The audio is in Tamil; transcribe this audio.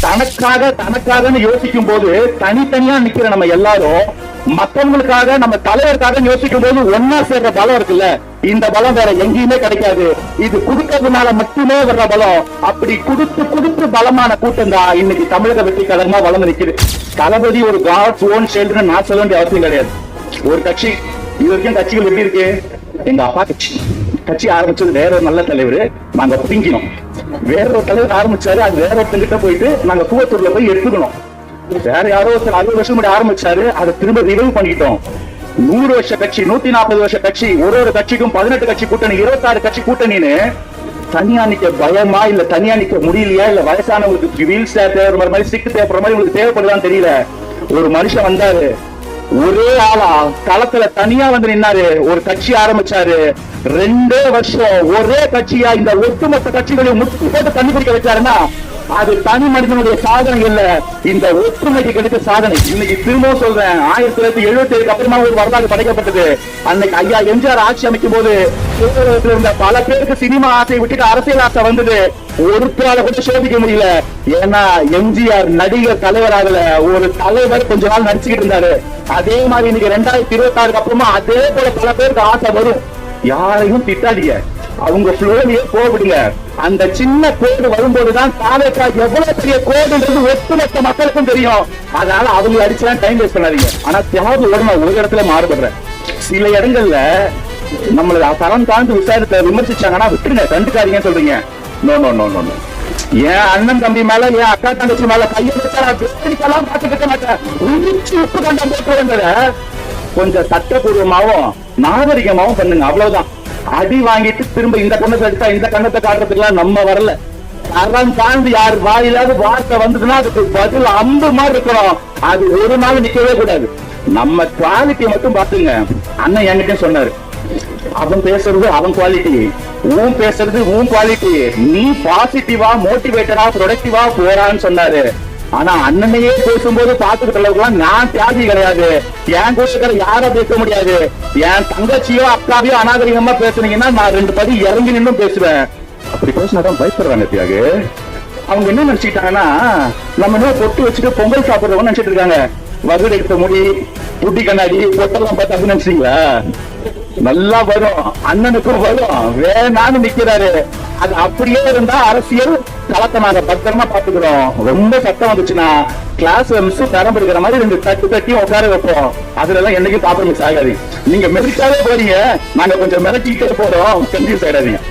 தனக்காக யோசிக்கும் போது தனித்தனியா நிக்கிற நம்ம எல்லாரும் மத்தவங்களுக்காக நம்ம தலைவருக்காக யோசிக்கும் போது ஒன்னா சேர்ற பலம் இருக்குல்ல, இந்த பலம் வேற எங்கேயுமே கிடைக்காது. இது கொடுக்கறதுனால மட்டுமே வர்ற பலம். அப்படி கொடுத்து பலமான கூட்டம் தான் இன்னைக்கு தமிழக வெற்றி கழகமா வளர்ந்து நிக்குது. தளபதி ஒரு காட்ஸ் ஓன் ஷெல்டர் நான் சொல்ல வேண்டிய அவசியம் கிடையாது. ஒரு கட்சி இது வரைக்கும் கட்சிகள் எப்படி இருக்கு? எங்க அப்பா கட்சி ஆரம்பிச்சது வேற ஒரு நல்ல தலைவர், நாங்க பிடிக்கணும். வேற ஒரு தலைவர் ஆரம்பிச்சாரு, அது வேற ஒருத்தங்கிட்ட போயிட்டு நாங்க கூவத்தூர்ல போய் எடுத்துக்கணும். வேற யாரோ ஒருத்தர் 60 வருஷம் முன்னாடி ஆரம்பிச்சாரு, அதை திரும்ப ரிவைவ் பண்ணிக்கிட்டோம். 100 வருஷ கட்சி, 140 வருஷ கட்சி, ஒரு கட்சிக்கும் 18 கட்சி கூட்டணி, 26 கட்சி கூட்டணின்னு தனியா நிக்க பயமா இல்ல தனியா நிக்க முடியலையா இல்ல வயசானவங்களுக்கு வீல் சேர் தேவைப்படுற மாதிரி ஸ்டிக் தேவைப்படுற மாதிரி உங்களுக்கு தேவைப்படுதான்னு தெரியல. ஒரு மனுஷன் வந்தாரு, ஒரே ஆளா களத்துல தனியா வந்து நின்னாரு, ஒரு கட்சி ஆரம்பிச்சாரு. 2 வருஷம் ஒரே கட்சியா இந்த ஒட்டுமொத்த கட்சிகளையும் முட்டு போட்டு தண்ணி குடிக்க வச்சாருன்னா அது தனி மனிதனுடைய சாதனை இல்ல, இந்த ஒற்றுமைக்கு கிடைத்த சாதனை. இன்னைக்கு திரும்பவும் சொல்றேன், 1977 அப்புறமா ஒரு வரலாறு படைக்கப்பட்டது. அன்னைக்கு ஐயா எம்ஜிஆர் ஆட்சி அமைக்கும் போது இருந்த பல பேருக்கு சினிமா ஆசை விட்டுட்டு அரசியல் ஆசை வந்தது. ஒருத்தரால கொஞ்சம் சோதிக்க முடியல. ஏன்னா எம்ஜிஆர் நடிகர் தலைவராகல, ஒரு தலைவர் கொஞ்ச நாள் நடிச்சுக்கிட்டு இருந்தாரு. அதே மாதிரி இன்னைக்கு 2026 அப்புறமா அதே போல பல பேருக்கு ஆசை வரும். யாரையும் திட்டாதீங்க, அவங்க ஃப்ளோலயே போடுங்க. அந்த சின்ன கோடு வரும்போதுதான் தாவேக்கா எவ்வளவு பெரிய கோடுன்றது ஒட்டுமொத்த மக்களுக்கும் தெரியும். அதனால அவங்க அடிச்சுலாம் டைம் வேஸ்ட் பண்ணாதீங்க. ஆனா தியாகு ஓடணும், ஒரு இடத்துல மாறுபடுறேன். சில இடங்கள்ல நம்மள தரம் தாழ்ந்து விமர்சிச்சாங்கன்னா விட்டுருங்க, கண்டுக்காதீங்கன்னு சொல்றீங்க. நோ நோ நோ நோ, என் அண்ணன் தம்பி மேல என் அக்கா தங்கச்சி மேல கையை வச்சாலாம் பார்த்துட்டு இருக்க மாட்டேன். உப்பு கண்டம் போட்டு கொஞ்சம் சட்டபூர்வமாவும் நாகரிகமாவும் பண்ணுங்க, அவ்வளவுதான். அடி வாங்கிட்டு திரும்ப இந்த கண்ணத்தை அடிச்சா இந்த கண்ணத்தை காட்டுறதுக்குலாம் நம்ம வரல. அறம் தாழ்ந்து யார் வாயிலாவது வார்த்தை வந்ததுன்னா அதுக்கு பதில் அம்பு மாதிரி இருக்கணும். அது ஒரு நாள் நிக்கவே கூடாது. நம்ம குவாலிட்டியை மட்டும் பாத்துங்க. அண்ணன் என்கிட்ட சொன்னாரு, அவன் பேசுறது அவன் குவாலிட்டி, உன் பேசுறது உன் குவாலிட்டி, நீ பாசிட்டிவா மோட்டிவேட்டடா ப்ரொடக்டிவா போறான்னு சொன்னாரு. ஆனா அண்ணனையே பேசும்போது பாத்துக்கிட்ட அளவுக்குலாம் நான் தியாகி கிடையாது. என் கூட்டத்துல யாரும் பேச முடியாது. என் தங்கச்சியோ அக்காவையோ அநாகரிகமா பேசுனீங்கன்னா நான் 2 படி இறங்கி நின்னும் பேசுவேன். அப்படி பேசினாதான் பயப்படுறாங்க தியாகு. அவங்க என்ன நினைச்சுக்கிட்டாங்கன்னா, நம்ம என்ன பொட்டு வச்சுட்டு பொங்கல் சாப்பிடுறவங்க நினைச்சிட்டு இருக்காங்க. வகுடு எடுத்த முடி, புட்டி கண்ணாடி, பொட்டெல்லாம் பார்த்து அப்படின்னு நினைச்சீங்களா? நல்லா வரும், அண்ணனுக்கும் வரும், வேணான்னு நிக்கிறாரு. அது அப்படியே இருந்தா அரசியல் களத்தை நாங்க பத்திரமா பாத்துக்கிறோம். ரொம்ப சட்டம் வந்துச்சுன்னா கிளாஸ் மிஸ் தரம் இருக்கிற மாதிரி 2 தட்டி உட்கார வைப்போம். அதுல எல்லாம் என்னைக்கும் காம்ப்ரமைஸ் ஆகாதீங்க. நீங்க மெரிட்டாவே போறீங்க, நாங்க கொஞ்சம் மிரட்டிக்கிட்டே போறோம், கன்ஃபியூஸ் ஆயிடாதீங்க.